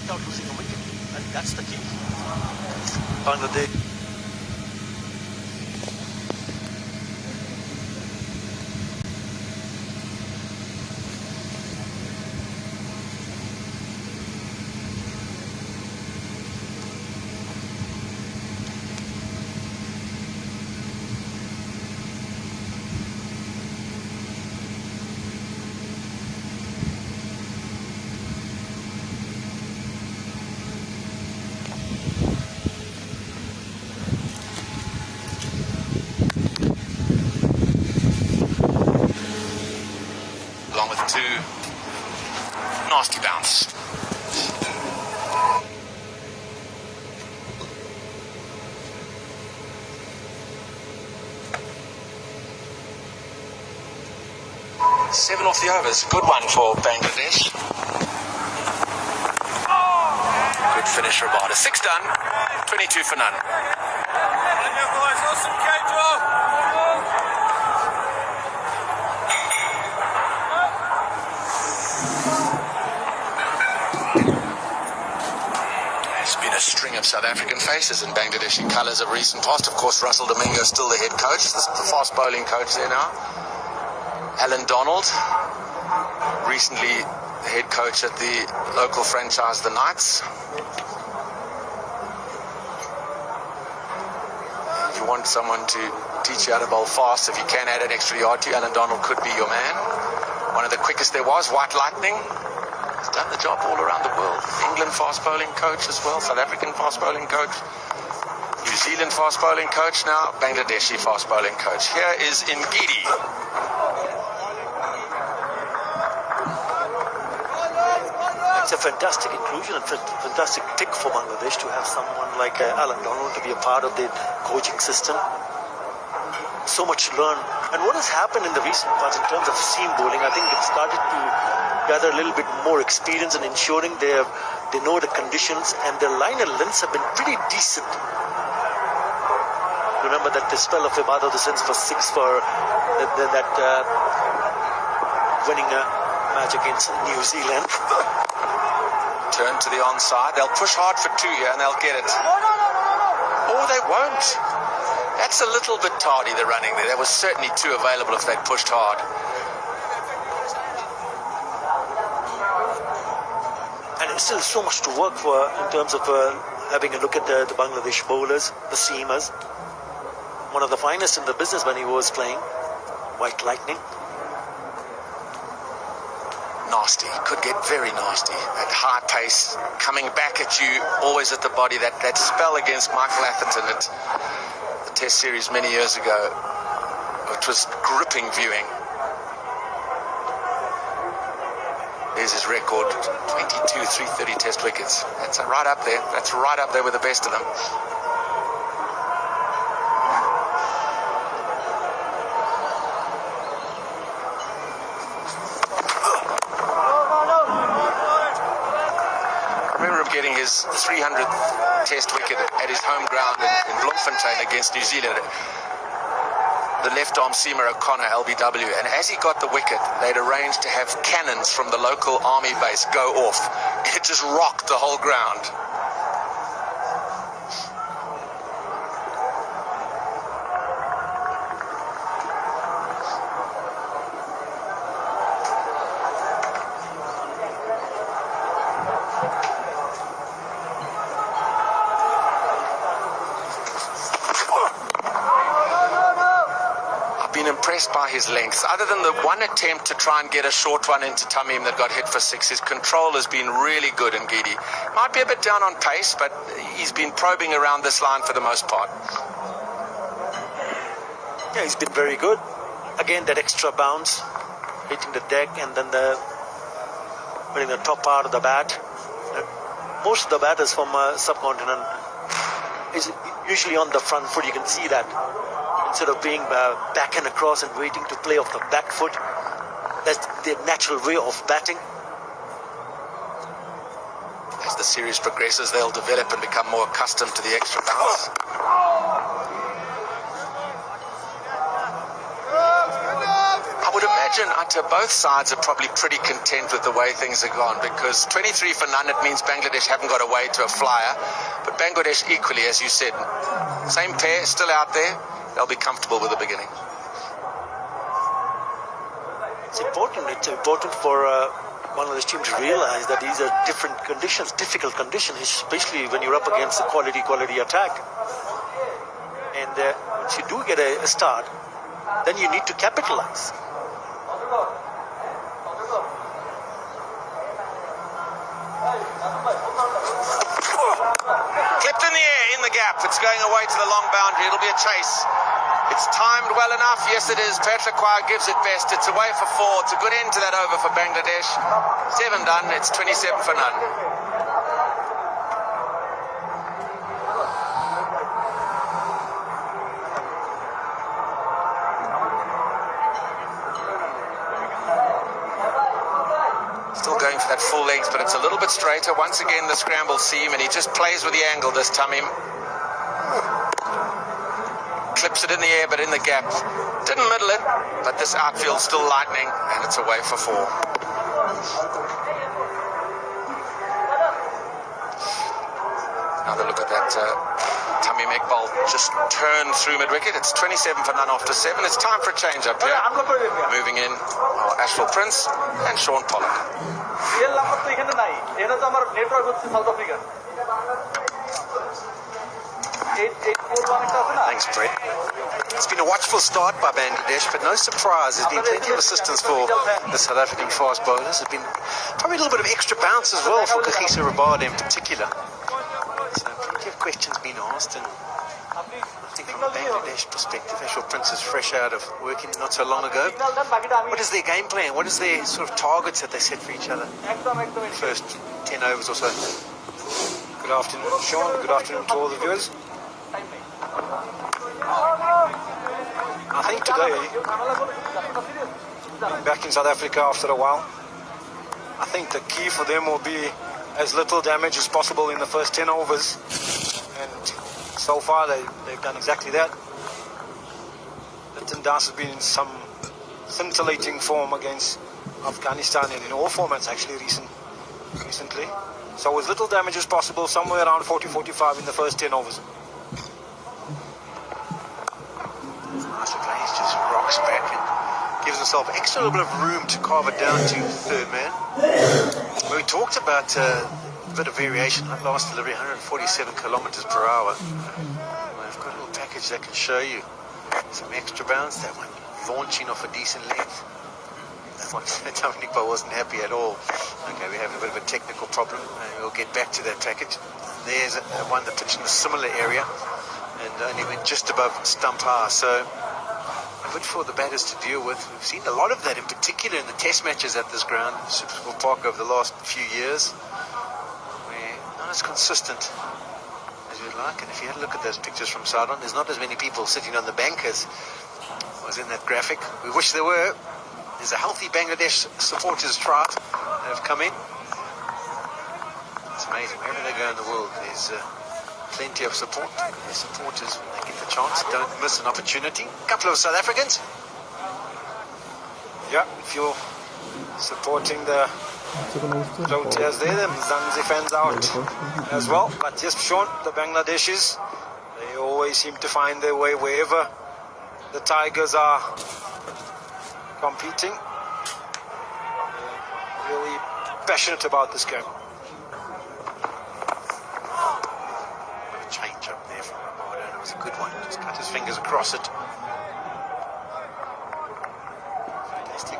without losing a wicket. And that's the key. Bangladesh. Along with two nasty bounce. Seven off the overs. Good one for Bangladesh. Good finish for Rabada. 6 done. 22 for none. A string of South African faces in Bangladeshi colours of recent past. Of course, Russell Domingo is still the head coach, the fast bowling coach there now. Alan Donald, recently the head coach at the local franchise, the Knights. If you want someone to teach you how to bowl fast, if you can add an extra yard to you, Alan Donald could be your man. One of the quickest there was, White Lightning. Done the job all around the world. England fast bowling coach as well, South African fast bowling coach, New Zealand fast bowling coach, now Bangladeshi fast bowling coach. Here is Ngidi. It's a fantastic inclusion and fantastic tick for Bangladesh to have someone like Alan Donald to be a part of the coaching system. So much to learn. And what has happened in the recent past in terms of seam bowling, I think they've started to gather a little bit more experience in ensuring they know the conditions, and their liner lengths have been pretty decent. Remember that the spell of Ibado the Sins for 6 for that winning match against New Zealand. Turn to the onside. They'll push hard for 2 here and they'll get it. Or they won't. That's a little bit tardy, the running there. There was certainly 2 available if they'd pushed hard. And it's still so much to work for in terms of having a look at the Bangladesh bowlers, the seamers. One of the finest in the business when he was playing. White Lightning. Nasty, could get very nasty. At high pace, coming back at you, always at the body. That spell against Michael Atherton at the Test series many years ago, it was gripping viewing. There's his record, 22 330 Test wickets. That's right up there. That's right up there with the best of them. Getting his 300th Test wicket at his home ground in Bloemfontein against New Zealand. The left-arm seamer O'Connor, LBW, and as he got the wicket, they'd arranged to have cannons from the local army base go off. It just rocked the whole ground. Impressed by his length. Other than the one attempt to try and get a short one into Tamim that got hit for 6, his control has been really good in Ngidi. Might be a bit down on pace, but he's been probing around this line for the most part. Yeah, he's been very good. Again, that extra bounce, hitting the deck, and then hitting the top part of the bat. Most of the batters from subcontinent is usually on the front foot. You can see that. Instead of being back and across and waiting to play off the back foot. That's their natural way of batting. As the series progresses, they'll develop and become more accustomed to the extra bounce. I would imagine imagine both sides are probably pretty content with the way things have gone, because 23 for none, it means Bangladesh haven't got away to a flyer. But Bangladesh equally, as you said, same pair, still out there. They'll be comfortable with the beginning. It's important. It's important for one of the teams to realize that these are different conditions, difficult conditions, especially when you're up against the quality attack. And once you do get a start, then you need to capitalize. Clipped in the air, in the gap. It's going away to the long boundary. It'll be a chase. It's timed well enough. Yes, it is. Petraquar gives it best. It's away for 4. It's a good end to that over for Bangladesh. 7 done. It's 27 for none. Still going for that full length, but it's a little bit straighter. Once again, the scramble seam, and he just plays with the angle this Tamim. Clips it in the air, but in the gap. Didn't middle it, but this outfield's still lightning, and it's away for 4. Another look at that Tamim Iqbal just turned through mid-wicket. It's 27 for none after 7. It's time for a change up here. Moving in are Ashwell Prince and Sean Pollock. Thanks, Brett. It's been a watchful start by Bangladesh, but no surprise. There's been plenty of assistance for the South African fast bowlers. There's been probably a little bit of extra bounce as well for Kagiso Rabada in particular. So plenty of questions being asked, and I think from a Bangladesh perspective, Ashwell Prince is fresh out of working not so long ago. What is their game plan? What is their sort of targets that they set for each other? First 10 overs or so. Good afternoon, Sean. Good afternoon to all the viewers. I think today, back in South Africa after a while, I think the key for them will be as little damage as possible in the first 10 overs. And so far, they've done exactly that. Linton Das has been in some scintillating form against Afghanistan and in all formats actually recently. So with little damage as possible, somewhere around 40-45 in the first 10 overs. Master Glaze just rocks back and gives himself extra little bit of room to carve it down to third man. We talked about a bit of variation. That last delivery, 147 kilometers per hour. I've got a little package that can show you some extra bounce. That one launching off a decent length. That one, Dominic Iqbal wasn't happy at all. Okay, we're having a bit of a technical problem. We'll get back to that package. There's one that pitched in a similar area and only went just above stump high. So a bit for the batters to deal with. We've seen a lot of that, in particular in the test matches at this ground, Supersport Park, over the last few years, where not as consistent as we'd like. And if you had a look at those pictures from Saudon, there's not as many people sitting on the bank as was in that graphic. We wish there were. There's a healthy Bangladesh supporters tribe that have come in. It's amazing. Wherever they go in the world, there's plenty of support. Their supporters, when they get the chance, don't miss an opportunity. A couple of South Africans. Yeah, if you're supporting the Proteas there, the Zanzi fans out as well. But yes, Sean, the Bangladeshis, they always seem to find their way wherever the Tigers are competing. Really passionate about this game. A change up there from Rabada, and it was a good one. Just cut his fingers across it. Fantastic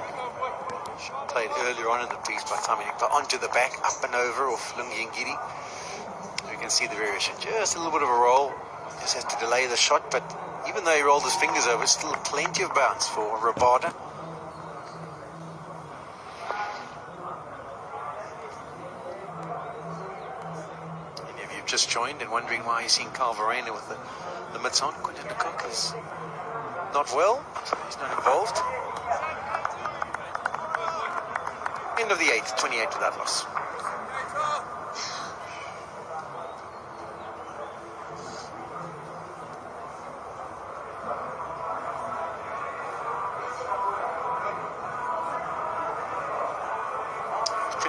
shot played earlier on in the piece by Tamim Iqbal, onto the back, up and over off Lungi Ngidi. You can see the variation. Just a little bit of a roll. Just has to delay the shot, but even though he rolled his fingers over, still plenty of bounce for Rabada. Just joined and wondering why you're seeing Carl Verena with the mitts on. Quinton de Kock is not well, so he's not involved. End of the 8th, 28 without loss.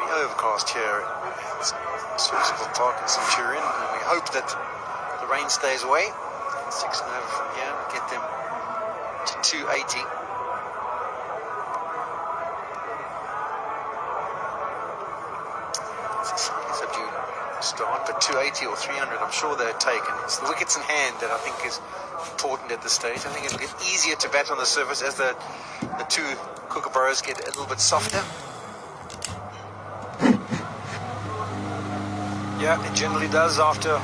very overcast here at Tsports Park in Centurion, and we hope that the rain stays away. 6 and over from here, get them to 280. It's a slightly subdued start, but 280 or 300, I'm sure they're taken. It's the wickets in hand that I think is important at this stage. I think it'll get easier to bat on the surface as the two kookaburras get a little bit softer. Yeah, it generally does after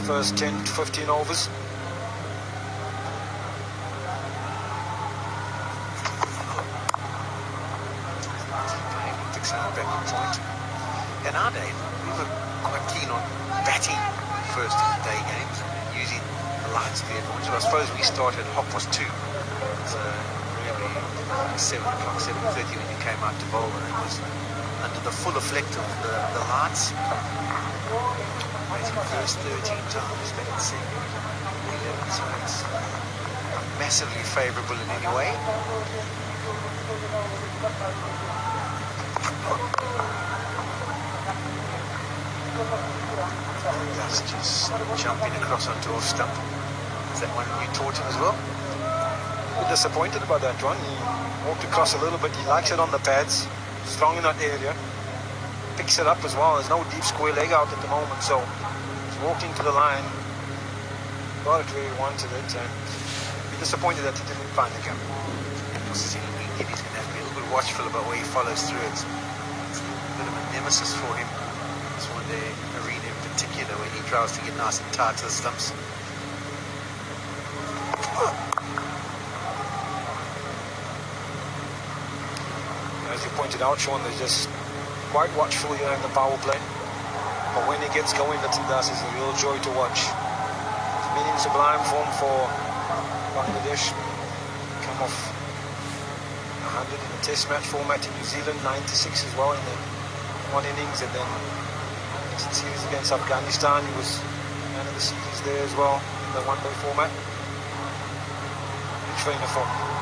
first 10 to 15 overs. Fixing a backward point. In our day, we were quite keen on batting first in the day games, using the lights to the advantage. I suppose we started @2, so really 7 o'clock, 7:30 when you came out to bowl, and it was under the full effect of the lights. Batting first 13 times, batting second 11, so it's not massively favourable in any way. That's just jumping across onto off stump. Is that one you taught him as well? A bit disappointed about that one. He walked across a little bit. He likes it on the pads. Strong in that area. Picks it up as well. There's no deep square leg out at the moment, so he's walking to the line. Got it where he wanted it, and be disappointed that he didn't find the gap. He's going to have to be a little bit watchful about where he follows through it. It's a bit of a nemesis for him. This one there, arena in particular, where he tries to get nice and tight to the stumps. As you pointed out, Sean, they're just quite watchful here in the power play. But when he gets going, Latindase is a real joy to watch. It's been in sublime form for Bangladesh. Come off 100 in the test match format in New Zealand, 96 as well in the one innings, and then the series against Afghanistan, he was man of the series there as well in the one-day format. Big trainer for him.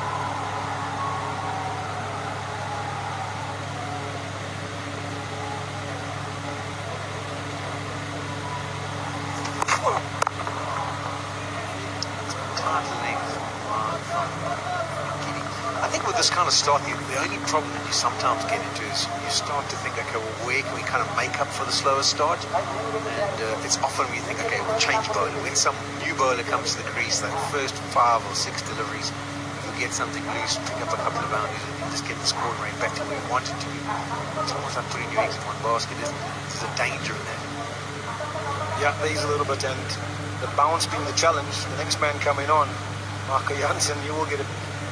I think with this kind of start, the only problem that you sometimes get into is you start to think, okay, well, where can we kind of make up for the slower start? And it's often we think, okay, we'll change bowler. When some new bowler comes to the crease, like first 5 or 6 deliveries, if we get something loose, pick up a couple of boundaries, and just get the score rate back to where we want it to be. It's almost like putting your eggs in one basket, isn't it? There's a danger in that. Yeah, there is a little bit, and the bounce being the challenge, the next man coming on, Marco Jansen, you will get a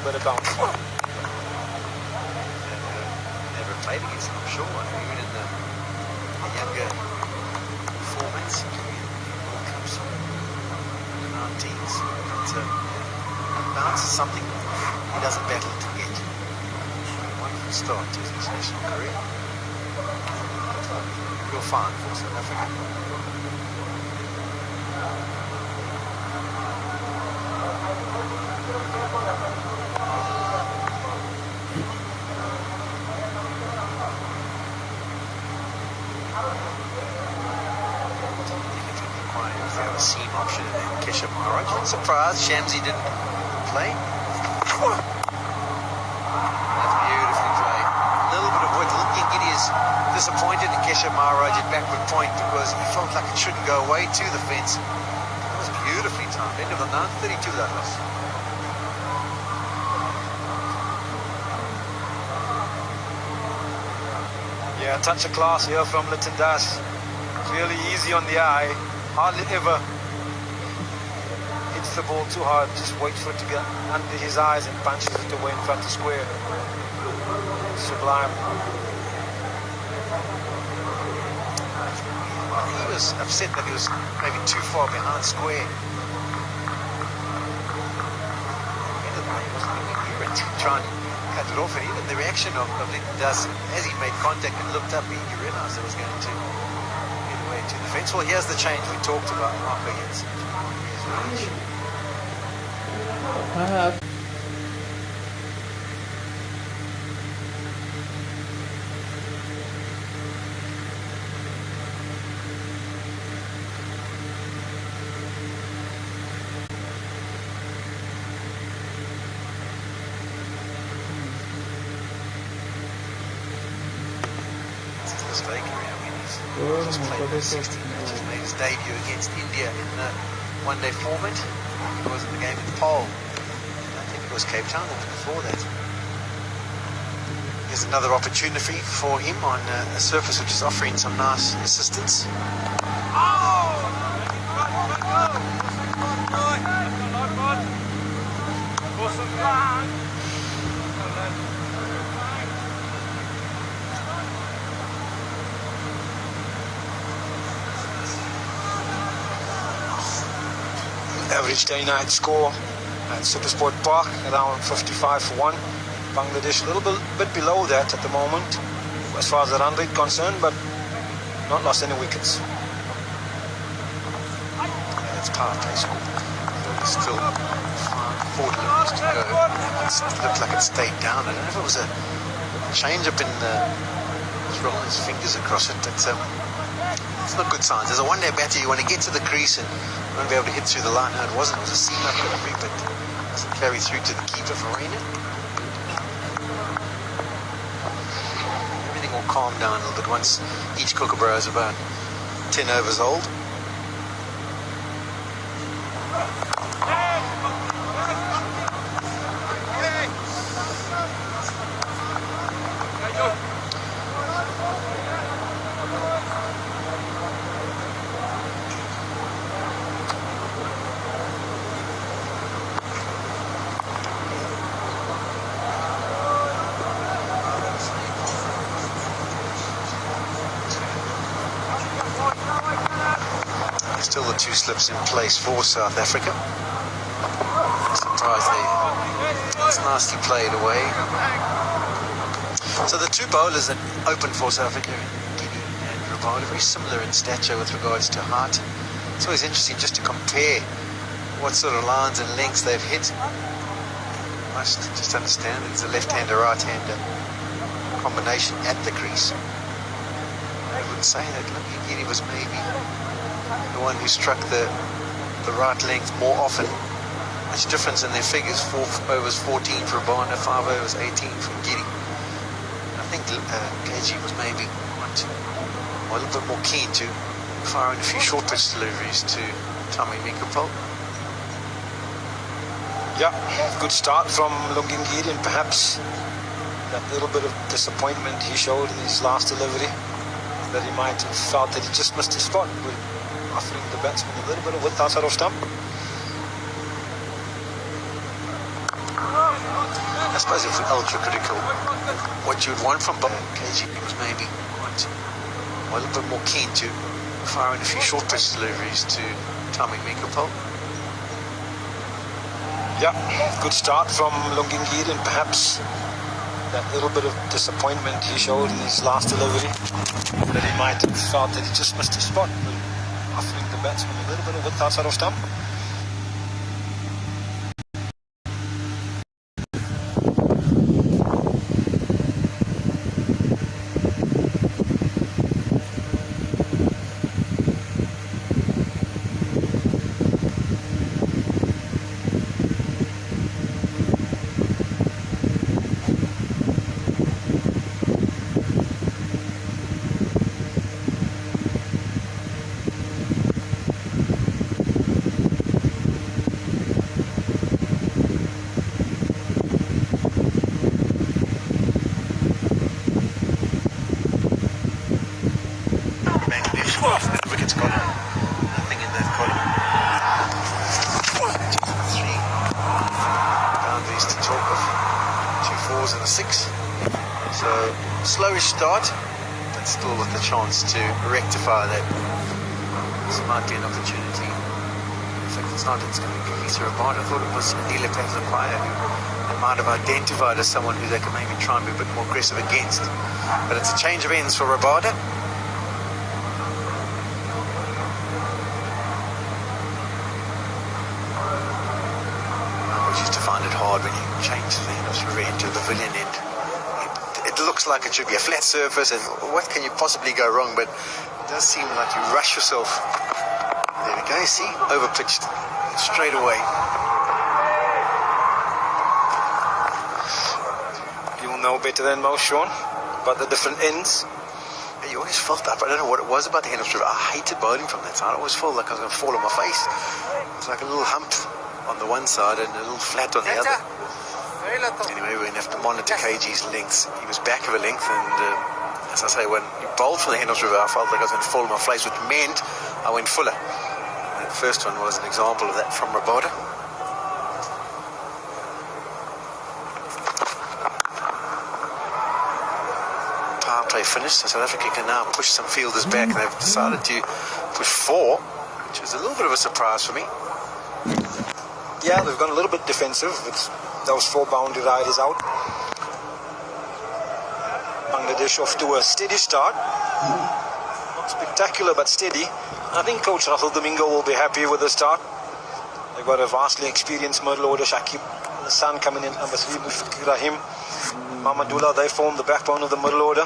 bit of bounce. Never played against him, I'm sure. Even in the younger formats, World Cups, under 19s. But bounce is something he doesn't battle to get. Wonderful start to his international career. Real fine for South Africa. A seam option and then Keshav Maharaj. Not surprised Shamsi didn't play. That's beautifully played. A little bit of width. Ngidi is disappointed in Keshav Maharaj at backward point because he felt like it shouldn't go away to the fence. That was beautifully timed. End of the 9th, 32 Douglas. Yeah, a touch of class here from Latindase. It's really easy on the eye. Hardly ever hits the ball too hard. Just wait for it to get under his eyes and punches it away in front of square. Sublime. He was upset that he was maybe too far behind square. He went to try and cut it off, and even the reaction of Latindase as he made contact and looked up, he realized it was going to to the fence. Well, here's the change we talked about. Marco Jansen. mistake here. I mean, he's just played those 16 matches, made his debut against India in the one-day format. It was in the game in Pole. I think it was Cape Town before that. Here's another opportunity for him on a surface which is offering some nice assistance. Average day-night score at Supersport Park around 55 for 1. Bangladesh a little bit below that at the moment as far as the run rate concerned, but not lost any wickets. That's power play score. Still 4 deliveries to go. It looked like it stayed down. I don't know if it was a change up in just rolling his fingers across it. It's not good signs. As a one-day batter, you want to get to the crease and you want to be able to hit through the line. No, it wasn't. It was a seam-up delivery, but it doesn't carry through to the keeper for Reina. Everything will calm down a little bit once each kookaburra is about 10 overs old. Still the 2 slips in place for South Africa. Surprised it's nicely played away. So the 2 bowlers that opened for South Africa, Guinea and Rabada, very similar in stature with regards to height. It's always interesting just to compare what sort of lines and lengths they've hit. You must just understand it's a left-hander, right-hander combination at the crease. I would say that Guinea was maybe the one who struck the right length more often. Much difference in their figures. 4 overs 14 for Rabada, 5 overs 18 for Giri. I think KG was maybe a little bit more keen to firing a few short pitch deliveries to Tommy Mikapol. Yeah, good start from Lungingiri, and perhaps that little bit of disappointment he showed in his last delivery, that he might have felt that he just missed his spot, offering the batsman a little bit of width outside of stump. I suppose if we're ultra critical, what you would want from KG was maybe a little bit more keen to firing a few short pitch deliveries to Tommy Mikapol. Yeah, good start from Lungingiri, and perhaps that little bit of disappointment he showed in his last delivery, that he might have felt that he just missed his spot, offering the batsman a little bit of width outside of stump. Wickets column, nothing in that column. Just 3 boundaries to talk of, 2 4s and a 6. So slowish start, but still with the chance to rectify that. This might be an opportunity. In fact, it's not. It's going to be Kahisa Rabada. I thought it was Adila Pavlapaya who they might have identified as someone who they could maybe try and be a bit more aggressive against. But it's a change of ends for Rabada. Find it hard when you change the end of the red to the pavilion end. It looks like it should be a flat surface, and what can you possibly go wrong? But it does seem like you rush yourself. There we go, see? Overpitched straight away. You'll know better than most, Sean, but the different ends. You always felt that, but I don't know what it was about the Hennips River. I hated bowling from that side. I always felt like I was going to fall on my face. It's like a little hump on the one side and a little flat on the other. Anyway, we're going to have to monitor KG's lengths. He was back of a length, and as I say, when he bowled from the Hennips River, I felt like I was going to fall on my face, which meant I went fuller. And the first one was an example of that from Rabbitholebd. Power play finished, so South Africa can now push some fielders back, and they've decided to push 4, which is a little bit of a surprise for me. Yeah, they've gone a little bit defensive with those 4 boundary riders out. Bangladesh off to a steady start. Not spectacular, but steady. I think Coach Rahul Domingo will be happy with the start. They've got a vastly experienced middle order. Shakib Hassan coming in number 3, Mufiq Rahim, Mamadullah. They form the backbone of the middle order.